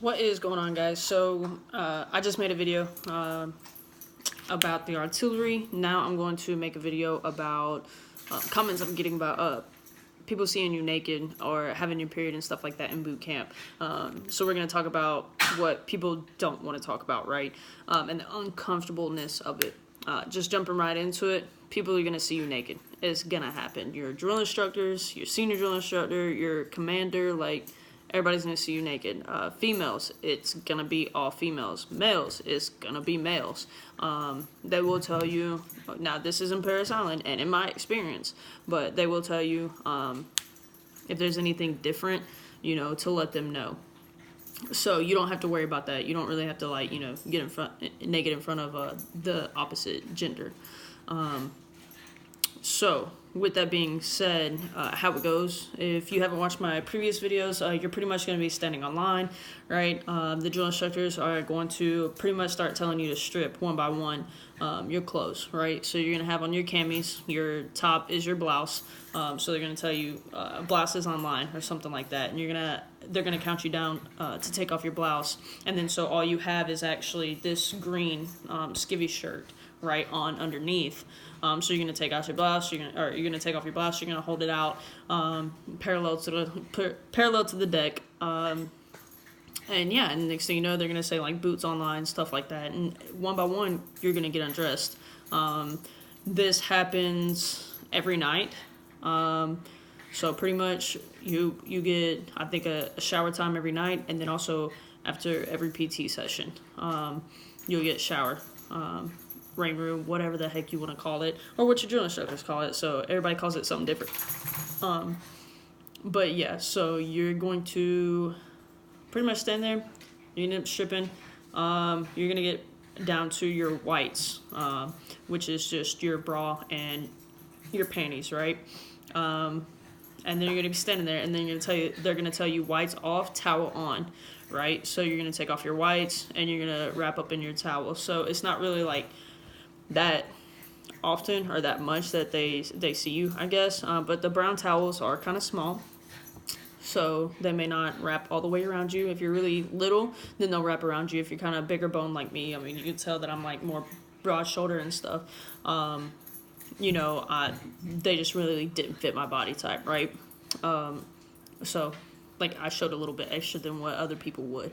What is going on, guys? So I just made a video about the artillery. Now I'm going to make a video about comments I'm getting about people seeing you naked or having your period and stuff like that in boot camp. So we're going to talk about what people don't want to talk about, right? And the uncomfortableness of it. Just jumping right into it, people are going to see you naked. It's going to happen. Your drill instructors, your senior drill instructor, your commander, like, everybody's going to see you naked. Females, it's going to be all females. Males, it's going to be males. They will tell you, now this is in Paris Island and in my experience, but they will tell you if there's anything different, you know, to let them know. So you don't have to worry about that. You don't really have to, like, you know, get naked in front of the opposite gender. So, with that being said, how it goes, if you haven't watched my previous videos, you're pretty much going to be standing on line, right? The drill instructors are going to pretty much start telling you to strip one by one your clothes, right? So you're going to have on your camis, your top is your blouse, so they're going to tell you blouse is on line or something like that, and they're going to count you down to take off your blouse, and then so all you have is actually this green skivvy shirt, right, on underneath. So you're gonna take out your blouse. You're gonna take off your blouse. You're gonna hold it out parallel to the deck. And yeah, and next thing you know, they're gonna say like boots online, stuff like that. And one by one, you're gonna get undressed. This happens every night. So pretty much you get, I think, a shower time every night, and then also after every PT session, you'll get shower. Rain room, whatever the heck you want to call it, or what your drill instructors call it. So everybody calls it something different. But yeah, so you're going to pretty much stand there. You end up stripping. You're gonna get down to your whites, which is just your bra and your panties, right? And then you're gonna be standing there, and then they're gonna tell you whites off, towel on, right? So you're gonna take off your whites, and you're gonna wrap up in your towel. So it's not really like that often or that much that they see you, I guess. But the brown towels are kind of small, so they may not wrap all the way around you. If you're really little, then they'll wrap around you. If you're kind of bigger bone like me, I mean, you can tell that I'm like more broad shoulder and stuff. You know, they just really didn't fit my body type, right? So, like, I showed a little bit extra than what other people would.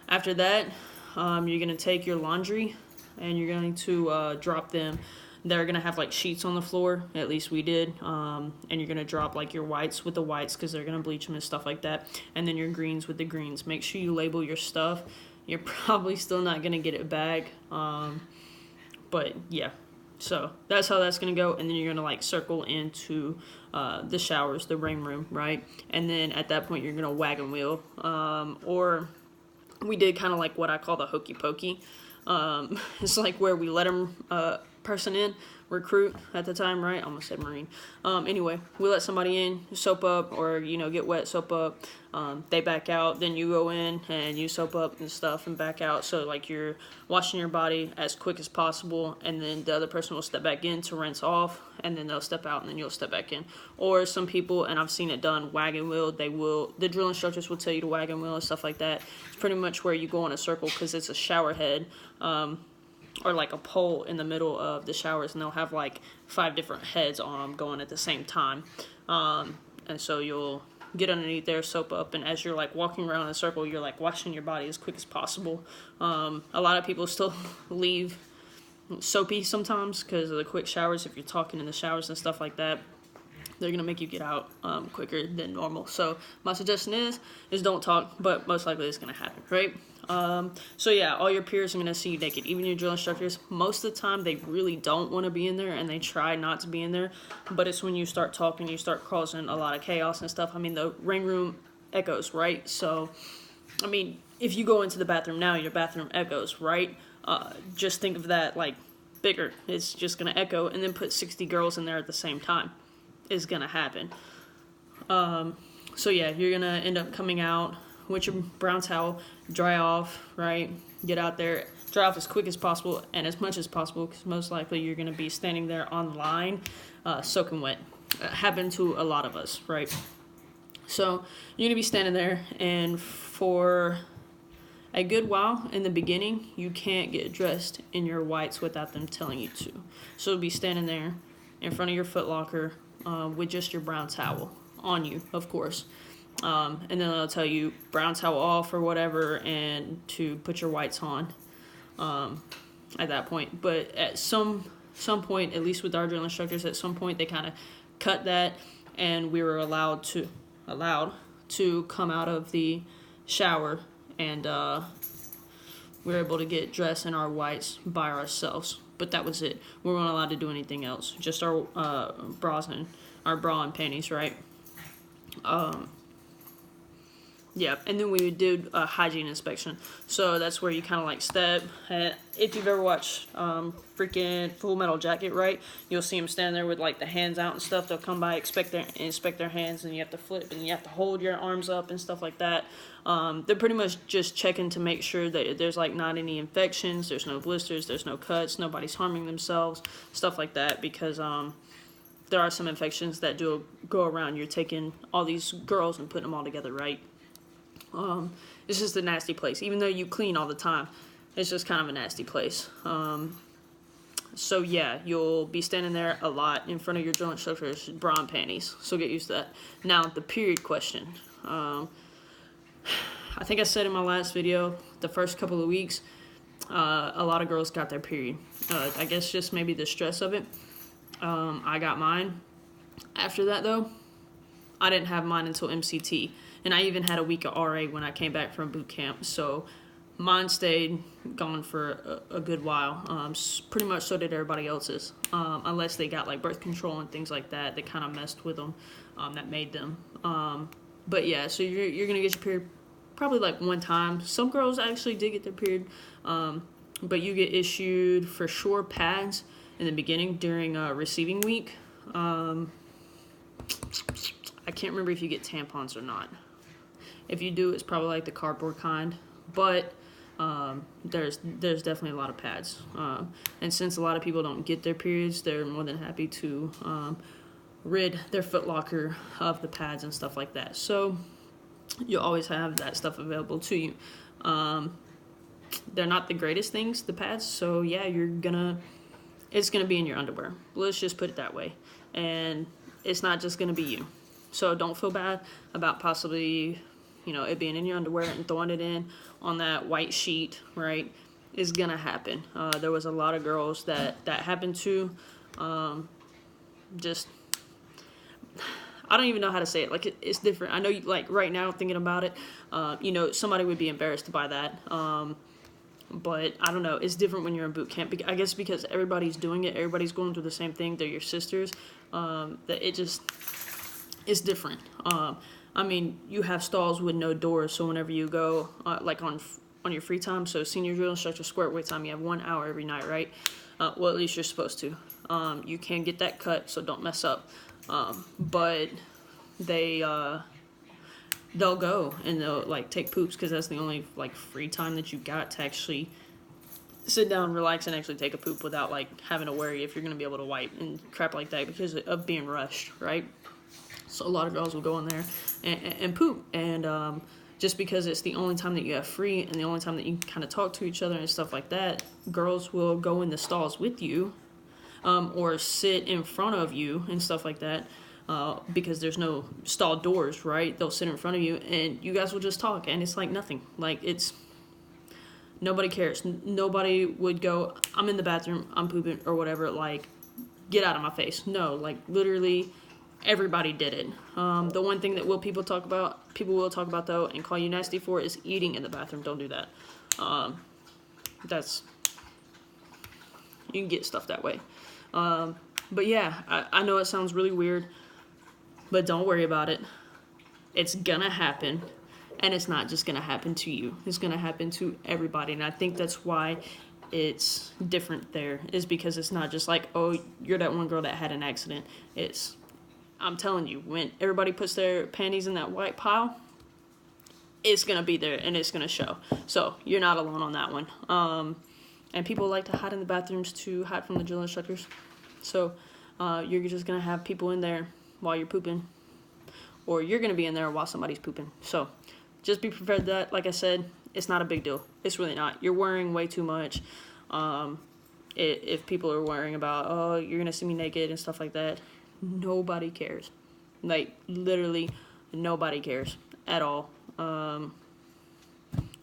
After that, you're gonna take your laundry, and you're going to drop them. They're going to have like sheets on the floor, at least we did, and you're going to drop like your whites with the whites because they're going to bleach them and stuff like that, and then your greens with the greens. Make sure you label your stuff. You're probably still not going to get it back, but yeah, so that's how that's going to go. And then you're going to like circle into the showers, the rain room, right? And then at that point you're going to wagon wheel, or we did kind of like what I call the hokey pokey. It's like where we let a person in, recruit at the time, right? I almost said Marine. Anyway, we let somebody in, soap up, or, you know, get wet, soap up. They back out, then you go in and you soap up and stuff and back out. So, like, you're washing your body as quick as possible, and then the other person will step back in to rinse off, and then they'll step out, and then you'll step back in. Or some people, and I've seen it done, wagon wheel, the drill instructors will tell you to wagon wheel and stuff like that. It's pretty much where you go in a circle because it's a shower head, or like a pole in the middle of the showers, and they'll have like 5 different heads on them going at the same time. And so you'll get underneath there, soap up, and as you're like walking around in a circle, you're like washing your body as quick as possible. A lot of people still leave soapy sometimes because of the quick showers. If you're talking in the showers and stuff like that, they're gonna make you get out quicker than normal. So my suggestion is don't talk, but most likely it's gonna happen, right? So yeah, all your peers are gonna see you naked, even your drill instructors. Most of the time, they really don't want to be in there, and they try not to be in there. But it's when you start talking, you start causing a lot of chaos and stuff. I mean, the rain room echoes, right? So, I mean, if you go into the bathroom now, your bathroom echoes, right? Just think of that like bigger. It's just gonna echo, and then put 60 girls in there at the same time. Is gonna happen. So yeah, you're gonna end up coming out with your brown towel, dry off, right? Get out there, dry off as quick as possible and as much as possible, because most likely you're gonna be standing there on line, soaking wet. Happened to a lot of us, right? So you're gonna be standing there, and for a good while in the beginning, you can't get dressed in your whites without them telling you to. So be standing there in front of your Foot Locker with just your brown towel on you, of course. And then they'll tell you brown towel off or whatever, and to put your whites on at that point. But at some point, at least with our drill instructors, at some point they kind of cut that, and we were allowed to come out of the shower, and we were able to get dressed in our whites by ourselves. But that was it. We weren't allowed to do anything else. Just our bras and our bra and panties, right? Yeah, and then we would do a hygiene inspection. So that's where you kind of like step. If you've ever watched freaking Full Metal Jacket, right? You'll see them standing there with like the hands out and stuff. They'll come by, inspect their hands, and you have to flip, and you have to hold your arms up and stuff like that. They're pretty much just checking to make sure that there's like not any infections, there's no blisters, there's no cuts, nobody's harming themselves, stuff like that, because there are some infections that do go around. You're taking all these girls and putting them all together, right? It's just a nasty place. Even though you clean all the time, it's just kind of a nasty place. So yeah, you'll be standing there a lot in front of your drill instructors, bra and panties. So get used to that. Now, the period question. I think I said in my last video, the first couple of weeks, a lot of girls got their period. I guess just maybe the stress of it. I got mine. After that, though, I didn't have mine until MCT. And I even had a week of RA when I came back from boot camp. So mine stayed gone for a good while. Pretty much so did everybody else's. Unless they got like birth control and things like that. That kind of messed with them. That made them. But yeah, so you're going to get your period probably like one time. Some girls actually did get their period. But you get issued for sure pads in the beginning during receiving week. I can't remember if you get tampons or not. If you do, it's probably like the cardboard kind, but there's definitely a lot of pads. And since a lot of people don't get their periods, they're more than happy to rid their Foot Locker of the pads and stuff like that. So you'll always have that stuff available to you. They're not the greatest things, the pads, so yeah, it's gonna be in your underwear. Let's just put it that way. And it's not just gonna be you. So don't feel bad about possibly, it being in your underwear and throwing it in on that white sheet, right? Is gonna happen. There was a lot of girls that happened to. I don't even know how to say it. Like, it's different. I know, like, right now, thinking about it, somebody would be embarrassed by that. But I don't know. It's different when you're in boot camp. I guess because everybody's doing it. Everybody's going through the same thing. They're your sisters. It's different. I mean, you have stalls with no doors, so whenever you go, like on your free time, so senior drill instructor square weight time, you have 1 hour every night, right? Well, at least you're supposed to. You can get that cut, so don't mess up. But they'll go and they'll like take poops, because that's the only like free time that you got to actually sit down, relax, and actually take a poop without like having to worry if you're gonna be able to wipe and crap like that because of being rushed, right? So a lot of girls will go in there and poop, and just because it's the only time that you have free and the only time that you can kind of talk to each other and stuff like that, girls will go in the stalls with you, or sit in front of you and stuff like that, because there's no stall doors, right? They'll sit in front of you and you guys will just talk, and it's like nothing. Like, nobody cares. Nobody would go, I'm in the bathroom, I'm pooping or whatever, like, get out of my face. No, like, literally everybody did it. The one thing that people will talk about though and call you nasty for is eating in the bathroom. Don't do that. You can get stuff that way. But yeah, I know it sounds really weird, but don't worry about it. It's gonna happen, and it's not just gonna happen to you. It's gonna happen to everybody, and I think that's why it's different there, is because it's not just like, oh, you're that one girl that had an accident. I'm telling you, when everybody puts their panties in that white pile, it's going to be there and it's going to show. So you're not alone on that one. And people like to hide in the bathrooms to hide from the drill instructors. So you're just going to have people in there while you're pooping, or you're going to be in there while somebody's pooping. So just be prepared for that. Like I said, it's not a big deal. It's really not. You're worrying way too much. If people are worrying about, oh, you're gonna see me naked and stuff like that, nobody cares. Like, literally nobody cares at all.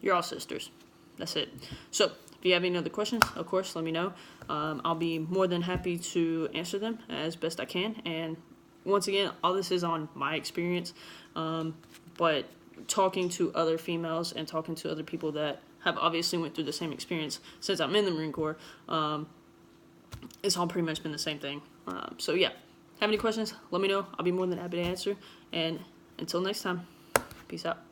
You're all sisters. That's it. So if you have any other questions, of course, let me know. I'll be more than happy to answer them as best I can. And once again, all this is on my experience, but talking to other females and talking to other people that have obviously went through the same experience since I'm in the Marine Corps, it's all pretty much been the same thing. So yeah, have any questions, let me know. I'll be more than happy to answer. And until next time, peace out.